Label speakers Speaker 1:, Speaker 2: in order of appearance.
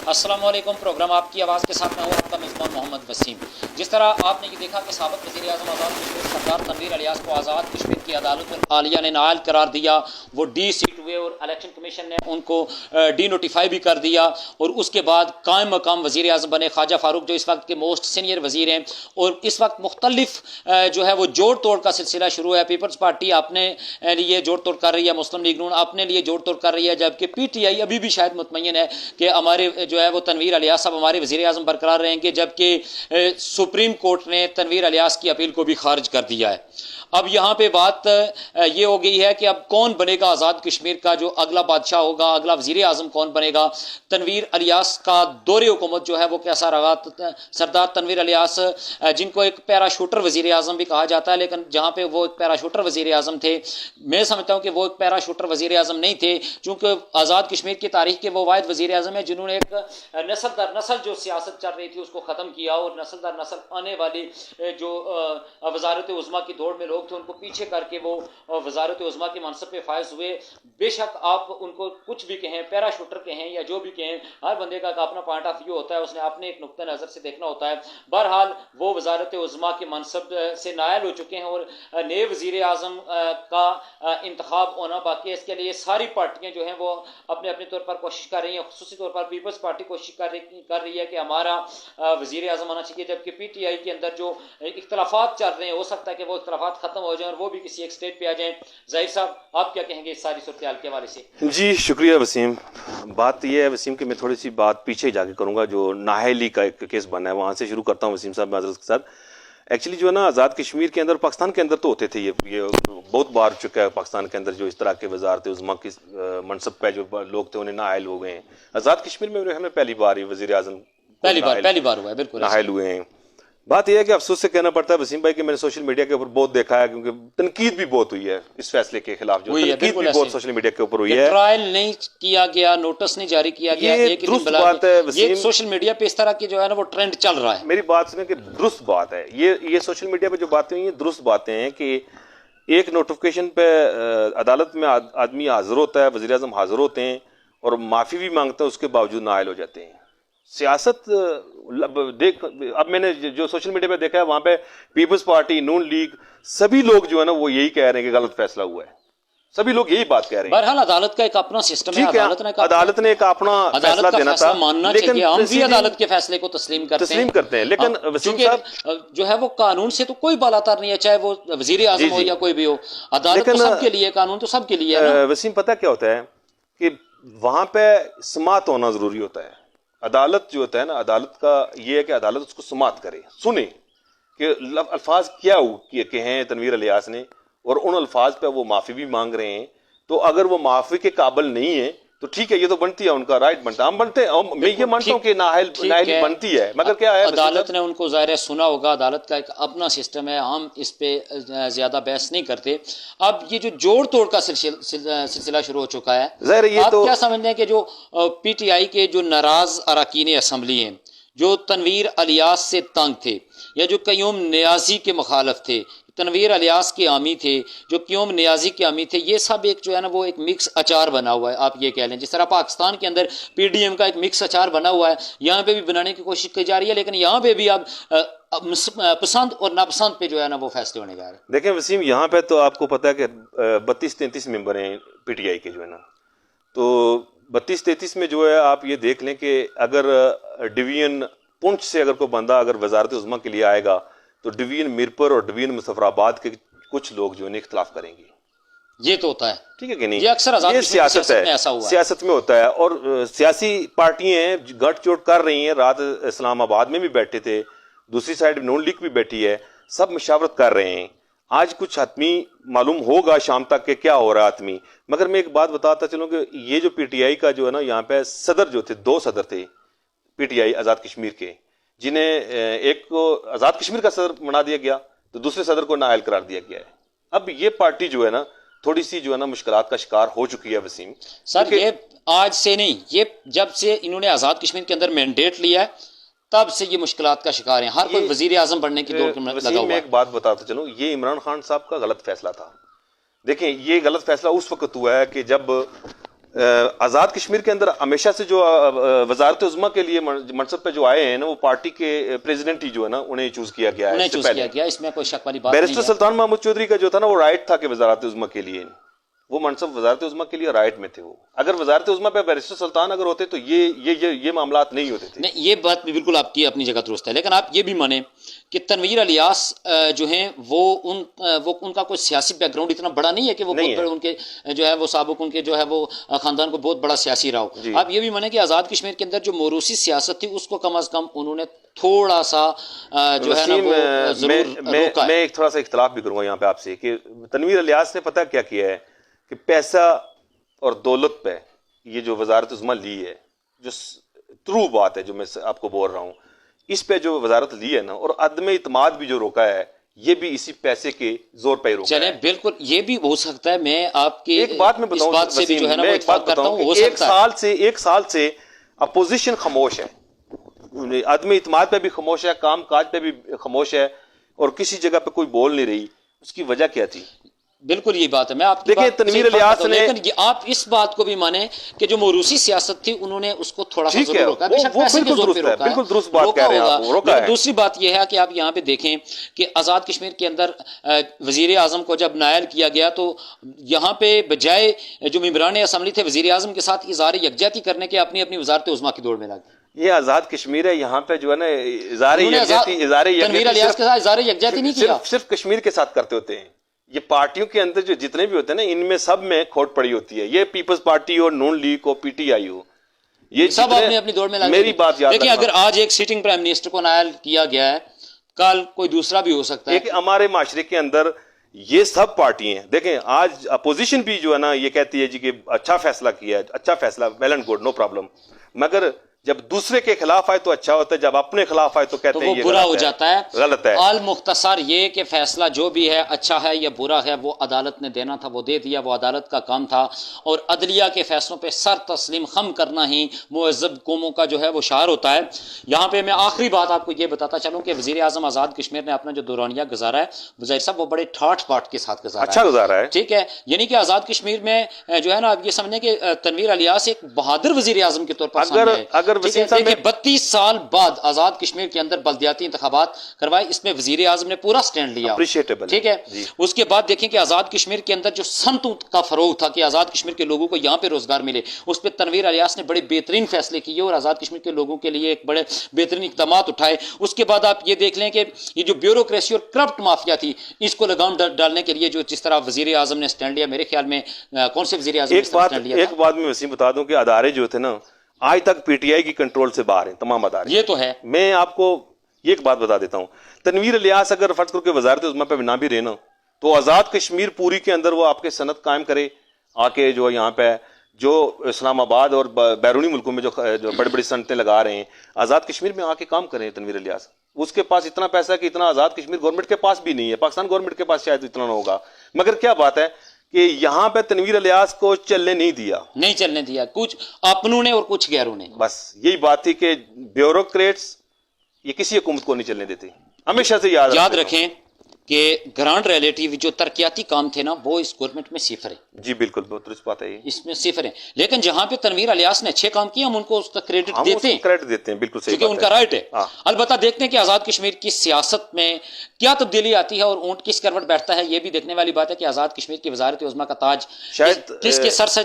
Speaker 1: अस्सलाम वालेकुम। प्रोग्राम आपकी आवाज़ के साथ मैं हूँ आपका मेज़बान मोहम्मद वसीम। जिस तरह आपने ये देखा कि साबिक़ वज़ीर आज़म आज़ाद कश्मीर सरदार तनवीर इलियास को आज़ाद कश्मीर की अदालत आलिया ने नाअहल करार दिया, वो डी सीट हुए और इलेक्शन कमीशन ने उनको डी नोटिफाई भी कर दिया। और उसके बाद कायम मकाम वज़ीर आज़म बने ख्वाजा फारूक, जो इस वक्त के मोस्ट सीनियर वज़ीर हैं। और इस वक्त मुख्तलिफ जो है वो जोड़ तोड़ का सिलसिला शुरू है। पीपल्स पार्टी अपने लिए जोड़ तोड़ कर रही है, मुस्लिम लीग नून अपने लिए जोड़ तोड़ कर रही है, जबकि PTI अभी भी शायद मुतमय्यन है कि हमारे जो है वो तनवीर इलियास साहब हमारे वज़ीर आज़म बरकरार रहेंगे, जबकि सुप्रीम कोर्ट ने तनवीर इलियास की अपील को भी खारिज कर दिया है। अब यहाँ पे बात ये हो गई है कि अब कौन बनेगा आज़ाद कश्मीर का जो अगला बादशाह होगा, अगला वज़ीर आज़म कौन बनेगा। तनवीर इलियास का दौरे हुकूमत जो है वो कैसा रहा। सरदार तनवीर इलियास जिनको एक पैराशूटर वज़ीर आज़म भी कहा जाता है, लेकिन जहाँ पे वो एक पैराशूटर वज़ीर आज़म थे, मैं समझता हूँ कि वो एक पैराशूटर वज़ीर आज़म नहीं थे, चूँकि आज़ाद कश्मीर की तारीख के वो वाहिद वज़ीर आज़म है जिन्होंने एक नस्ल दर नस्ल जो सियासत चल रही थी उसको ख़त्म किया और नस्ल दर नस्ल आने वाली जो वज़ारत उज़्मा की दौड़ में लोग थे उनको पीछे करके वो वज़ारत उज़्मा के मनसब पे फायज हुए। बेशक आप उनको कुछ भी कहें, पैराशूटर कहें या जो भी कहें, हर बंदे का अपना पॉइंट ऑफ व्यू होता है, उसने अपने एक नुक्ता नज़र से देखना होता है। बहरहाल वो वज़ारत उज़्मा के मनसब से नायल हो चुके हैं और नए वज़ीर आज़म का इंतखाब होना बाकी है। इसके लिए सारी पार्टियाँ जो हैं वो अपने अपने तौर पर कोशिश कर रही हैं। ख़ुसूसी तौर पर पीपल्स पार्टी कोशिश कर रही है कि हमारा वज़ीर आज़म आना चाहिए, जबकि PTI के अंदर जो इख्तलाफात चल रहे हैं हो सकता है कि वो इख्तलाफात ख़त्म हो जाएं और वो भी किसी एक स्टेट पे आ जाएं। ज़ाहिर साहब, आप क्या कहेंगे इस सारी सूरत हाल के हवाले से?
Speaker 2: जी शुक्रिया वसीम। बात यह है वसीम कि मैं थोड़ी सी बात पीछे जाके करूँगा, जो नाहली का एक केस बना है वहाँ से शुरू करता हूँ वसीम साहब माजरत के साथ। एक्चुअली जो है ना, आज़ाद कश्मीर के अंदर, पाकिस्तान के अंदर तो होते थे, ये बहुत बार चुका है पाकिस्तान के अंदर, जो इस तरह के वज़ारत उज़्मा की मनसब पे जो लोग थे उन्हें नाअहल हो गए हैं। आज़ाद कश्मीर में हमें पहली बार वज़ीर आज़म
Speaker 1: पहली बार हुआ है, बिल्कुल
Speaker 2: नाअहल हुए हैं। बात यह है कि अफसोस से कहना पड़ता है वसीम भाई कि मैंने सोशल मीडिया के ऊपर बहुत देखा है, क्योंकि तनकीद भी बहुत हुई है इस फैसले के खिलाफ, जो तनकीद भी बहुत सोशल मीडिया के ऊपर हुई है।
Speaker 1: ट्रायल नहीं किया गया, नोटिस नहीं जारी किया गया, एक
Speaker 2: दुरुस्त बात है वसीम।
Speaker 1: ये सोशल मीडिया पे इस तरह की जो है ना वो ट्रेंड चल रहा है।
Speaker 2: मेरी बात सुने कि दुरुस्त बात है ये सोशल मीडिया पे जो बातें हुई हैं दुरुस्त बातें हैं कि एक नोटिफिकेशन पे अदालत में आदमी हाजिर होता है, वज़ीर आज़म हाजिर होते हैं और माफ़ी भी मांगता है, उसके बावजूद नाअहल हो जाते हैं। सियासत देख, अब मैंने जो सोशल मीडिया पे देखा है वहां पे पीपल्स पार्टी, नून लीग, सभी लोग जो है ना वो यही कह रहे हैं कि गलत फैसला हुआ है। सभी लोग यही बात कह रहे हैं।
Speaker 1: बहरहाल अदालत का एक अपना सिस्टम है,
Speaker 2: अदालत ने एक अपना फैसला देना था,
Speaker 1: लेकिन हम भी अदालत के फैसले को तस्लीम करते हैं।
Speaker 2: लेकिन वसीम साहब
Speaker 1: जो है वो कानून से तो कोई बालातर नहीं है, चाहे वो वज़ीर आज़म हो या कोई भी हो। अदालत तो सबके लिए, कानून तो सबके लिए है।
Speaker 2: वसीम, पता क्या होता है कि वहां पे समात होना जरूरी होता है। अदालत जो होता है ना, अदालत का ये है कि अदालत उसको समात करे, सुने कि अल्फाज क्या कहे हैं तनवीर इलियास ने, और उन अल्फाज पे वो माफ़ी भी मांग रहे हैं। तो अगर वो माफ़ी के काबिल नहीं है तो ठीक है, ये तो बनती है, उनका राइट बनता है, हम बनते हैं, मैं ये मानता हूँ कि नाअहली बनती है, मगर क्या है
Speaker 1: अदालत ने उनको ज़ाहिर सुना होगा। अदालत का एक अपना सिस्टम है, हम इस पे ज़्यादा बहस नहीं करते। अब ये जो जोड़ तोड़ का सिलसिला शुरू हो चुका है, आप क्या समझते हैं कि जो PTI के जो नाराज़ अरकान असम्बली हैं, जो तनवीर इलियास से तंग थे या जो क़य्यूम नियाज़ी के मुखालफ थे, तनवीर इलियास के आमी थे, जो क़य्यूम नियाज़ी के आमी थे, ये सब एक जो है ना वो एक मिक्स अचार बना हुआ है। आप ये कह लें जिस तरह पाकिस्तान के अंदर PDM का एक मिक्स अचार बना हुआ है, यहाँ पे भी बनाने की कोशिश की जा रही है, लेकिन यहाँ पे भी अब पसंद और नापसंद पे जो है ना वो फैसले होने जा रहे हैं।
Speaker 2: देखें वसीम, यहाँ पे तो आपको पता है कि 32-33 मेंबर हैं PTI के जो है ना, तो 32-33 में जो है आप ये देख लें कि अगर डिवीजन पुंछ से अगर कोई बंदा अगर वज़ारत उज़्मा के लिए आएगा तो डिवीजन मीरपुर और डिवीजन मुज़फ़्फ़राबाद के कुछ लोग जो है इख्तलाफ करेंगे।
Speaker 1: ये तो होता है,
Speaker 2: ठीक है कि नहीं?
Speaker 1: ये अक्सर
Speaker 2: ये सियासत है, सियासत में होता है। और सियासी पार्टियां हैं गठ चोट कर रही हैं। रात इस्लामाबाद में भी बैठे थे, दूसरी साइड नून लीग भी बैठी है, सब मशावरत कर रहे हैं। आज कुछ हतमी मालूम होगा शाम तक के क्या हो रहा है हतमी। मगर मैं एक बात बताता चलूँ कि ये जो PTI का जो है ना, यहाँ पे सदर जो थे, 2 सदर थे PTI आज़ाद कश्मीर के, जिन्हें एक को आज़ाद कश्मीर का सदर बना दिया गया तो दूसरे सदर को नाअहल करार दिया गया है। अब ये पार्टी जो है ना थोड़ी सी जो है ना मुश्किलात का शिकार हो चुकी है वसीम
Speaker 1: सर। ये आज से नहीं, ये जब से इन्होंने आज़ाद कश्मीर के अंदर मैंडेट लिया है तब से ये मुश्किलात का शिकार है। हर कोई वज़ीर आज़म बनने की दौड़ में लगा हुआ है।
Speaker 2: मैं एक बात बताता चलूँ, ये इमरान खान साहब का गलत फैसला था। देखें, ये गलत फैसला उस वक्त हुआ है कि जब آزاد کشمیر کے اندر ہمیشہ سے جو وزارت عظمیٰ کے لیے منصب پہ جو آئے ہیں نا، وہ پارٹی کے پریزیڈنٹ ہی جو ہے نا انہیں چوز کیا گیا ہے.
Speaker 1: انہیں چوز کیا گیا، اس میں کوئی شک والی بات نہیں ہے.
Speaker 2: بیرسٹر سلطان محمود چودھری کا جو تھا نا وہ رائٹ تھا کہ وزارت عظمیٰ کے لیے وہ منصب وزارت عظمیٰ کے لیے رائٹ میں تھے. وہ اگر وزارت عظمیٰ پہ بیرسٹر سلطان اگر ہوتے تو یہ معاملات نہیں ہوتے تھے.
Speaker 1: نہیں، یہ بات بھی بالکل آپ کی اپنی جگہ درست ہے، لیکن آپ یہ بھی مانیں کہ تنویر الیاس جو ہیں وہ ان کا کوئی سیاسی بیک گراؤنڈ اتنا بڑا نہیں ہے کہ وہ بہت بڑے ان کے جو ہے وہ سابق ان کے جو ہے وہ خاندان کو بہت بڑا سیاسی رہا ہو. آپ یہ بھی مانیں کہ آزاد کشمیر کے اندر جو موروثی سیاست تھی اس کو کم از کم انہوں نے تھوڑا سا جو ہے نا وہ ضرور روکا ہے.
Speaker 2: میں ایک تھوڑا سا اختلاف بھی کروں گا یہاں پہ آپ سے کہ تنویر الیاس نے پتہ کیا کیا ہے کہ پیسہ اور دولت پہ یہ جو وزارت عظمیٰ لی ہے، جو ٹرو بات ہے جو میں آپ کو بول رہا ہوں، اس پہ جو وزارت لی ہے نا، اور عدم اعتماد بھی جو روکا ہے، یہ بھی اسی پیسے کے زور پہ روکا ہے.
Speaker 1: چلیں بالکل یہ بھی ہو سکتا ہے. میں آپ کی
Speaker 2: ایک بات میں بتاؤں،
Speaker 1: اس بات سے بھی جو ہے نا وہ اتفاق کرتا ہوں. ہو سکتا ہے
Speaker 2: ایک سال سے اپوزیشن خاموش ہے، عدم اعتماد پہ بھی خاموش ہے، کام کاج پہ بھی خاموش ہے، اور کسی جگہ پہ کوئی بول نہیں رہی. اس کی وجہ کیا تھی؟
Speaker 1: بالکل یہ بات ہے. میں آپ کی
Speaker 2: دیکھیں تنویر الیاس نے،
Speaker 1: لیکن آپ اس بات کو بھی مانیں کہ جو موروثی سیاست تھی انہوں نے اس کو تھوڑا سا ضرور روکا.
Speaker 2: وہ بالکل درست بات کہہ رہے ہیں آپ، روکا ہے.
Speaker 1: دوسری بات یہ ہے کہ آپ یہاں پہ دیکھیں کہ آزاد کشمیر کے اندر وزیر اعظم کو جب نائل کیا گیا تو یہاں پہ بجائے جو ممبران اسمبلی تھے وزیر اعظم کے ساتھ اظہار یکجہتی کرنے کے اپنی اپنی وزارت عظمیٰ کی دوڑ میں لگ.
Speaker 2: یہ آزاد کشمیر ہے، یہاں پہ جو ہے نا اظہار
Speaker 1: یکجہتی نہیں کیا،
Speaker 2: صرف کشمیر کے ساتھ کرتے ہوتے ہیں. یہ پارٹیوں کے اندر جو جتنے بھی ہوتے ہیں نا، ان میں سب میں کھوٹ پڑی ہوتی ہے. یہ پیپلز پارٹی ہو، نون لیگ ہو، پی ٹی آئی ہو، یہ
Speaker 1: سب اپنی اپنی دوڑ میں لگے.
Speaker 2: میری بات یاد
Speaker 1: دیکھیں اگر آج ایک سٹنگ پرائم منسٹر کو نائل کیا گیا ہے، کل کوئی دوسرا بھی ہو سکتا ہے.
Speaker 2: ہمارے معاشرے کے اندر یہ سب پارٹی ہیں. دیکھیں آج اپوزیشن بھی جو ہے نا یہ کہتی ہے جی کہ اچھا فیصلہ کیا ہے، اچھا فیصلہ، well and good, no problem. مگر جب دوسرے کے خلاف آئے تو اچھا ہوتا ہے، جب اپنے خلاف آئے تو کہتے ہیں یہ
Speaker 1: برا ہو جاتا ہے،
Speaker 2: غلط ہے.
Speaker 1: آل مختصر یہ کہ فیصلہ جو بھی ہے اچھا ہے یا برا ہے وہ عدالت نے دینا تھا، وہ دے دیا، وہ عدالت کا کام تھا. اور عدلیہ کے فیصلوں پہ سر تسلیم خم کرنا ہی مہذب قوموں کا جو ہے وہ شعار ہوتا ہے. یہاں پہ میں آخری بات آپ کو یہ بتاتا چلوں کہ وزیر اعظم آزاد کشمیر نے اپنا جو دورانیہ گزارا ہے ظاہر صاحب وہ بڑے ٹھاٹھ باٹ کے ساتھ گزارا ہے،
Speaker 2: اچھا گزارا ہے.
Speaker 1: ٹھیک ہے، یعنی کہ آزاد کشمیر میں جو ہے نا آپ یہ سمجھیں کہ تنویر الیاس ایک بہادر وزیر اعظم کے طور پر
Speaker 2: اگر وسیم صاحب
Speaker 1: 32 سال بعد آزاد کشمیر کے اندر بلدیاتی انتخابات کروائے، اس میں وزیر اعظم نے پورا سٹینڈ لیا، ٹھیک ہے. اس کے بعد دیکھیں کہ آزاد کشمیر کے اندر جو سمت کا فروغ تھا کہ آزاد کشمیر کے لوگوں کو یہاں پہ روزگار ملے، اس پہ تنویر الیاس نے بڑے بہترین فیصلے کیے اور آزاد کشمیر کے لوگوں کے لیے ایک بڑے بہترین اقدامات اٹھائے. اس کے بعد آپ یہ دیکھ لیں کہ یہ جو بیوروکریسی اور کرپٹ مافیا تھی اس کو لگام ڈالنے کے لیے جو جس طرح وزیر اعظم نے سٹینڈ لیا، میرے خیال میں کون سے وزیر اعظم نے سٹینڈ لیا؟
Speaker 2: ایک بات میں وسیم بتا دوں کہ ادارے جو تھے نا آج تک پی ٹی آئی کی کنٹرول سے باہر ہیں، تمام ادارے.
Speaker 1: یہ تو ہے.
Speaker 2: میں آپ کو یہ ایک بات بتا دیتا ہوں، تنویر الیاس اگر فرض کر کے وزارت عظمیٰ پہ نہ بھی رہنا تو آزاد کشمیر پوری کے اندر وہ آپ کے صنعت قائم کرے آ کے، جو یہاں پہ جو اسلام آباد اور بیرونی ملکوں میں جو بڑی بڑی صنعتیں لگا رہے ہیں، آزاد کشمیر میں آ کے کام کریں. تنویر الیاس اس کے پاس اتنا پیسہ ہے کہ اتنا آزاد کشمیر گورنمنٹ کے پاس بھی نہیں ہے، پاکستان گورنمنٹ کے پاس شاید اتنا نہ ہوگا. مگر کیا بات ہے کہ یہاں پہ تنویر الیاس کو چلنے نہیں چلنے دیا،
Speaker 1: کچھ اپنوں نے اور کچھ غیروں نے.
Speaker 2: بس یہی بات تھی کہ بیوروکریٹس یہ کسی حکومت کو نہیں چلنے دیتے. ہمیشہ سے یاد
Speaker 1: رکھیں کہ گرانٹ ریلیٹیو جو ترقیاتی کام تھے نا وہ اس گورنمنٹ میں صفر ہے.
Speaker 2: جی بالکل بہت درست بات ہے،
Speaker 1: اس میں صفر ہے. لیکن جہاں پہ تنویر الیاس نے اچھے کام کیے ہم ان کو اس کا کریڈٹ دیتے ہیں،
Speaker 2: بالکل صحیح،
Speaker 1: کیونکہ ان کا رائٹ ہے. البتہ دیکھتے ہیں کہ آزاد کشمیر کی سیاست میں کیا تبدیلی آتی ہے اور اونٹ کس کروٹ بیٹھتا ہے. یہ بھی دیکھنے والی بات ہے کہ آزاد کشمیر کی وزارت عظمیٰ کا تاج کس کے سر سے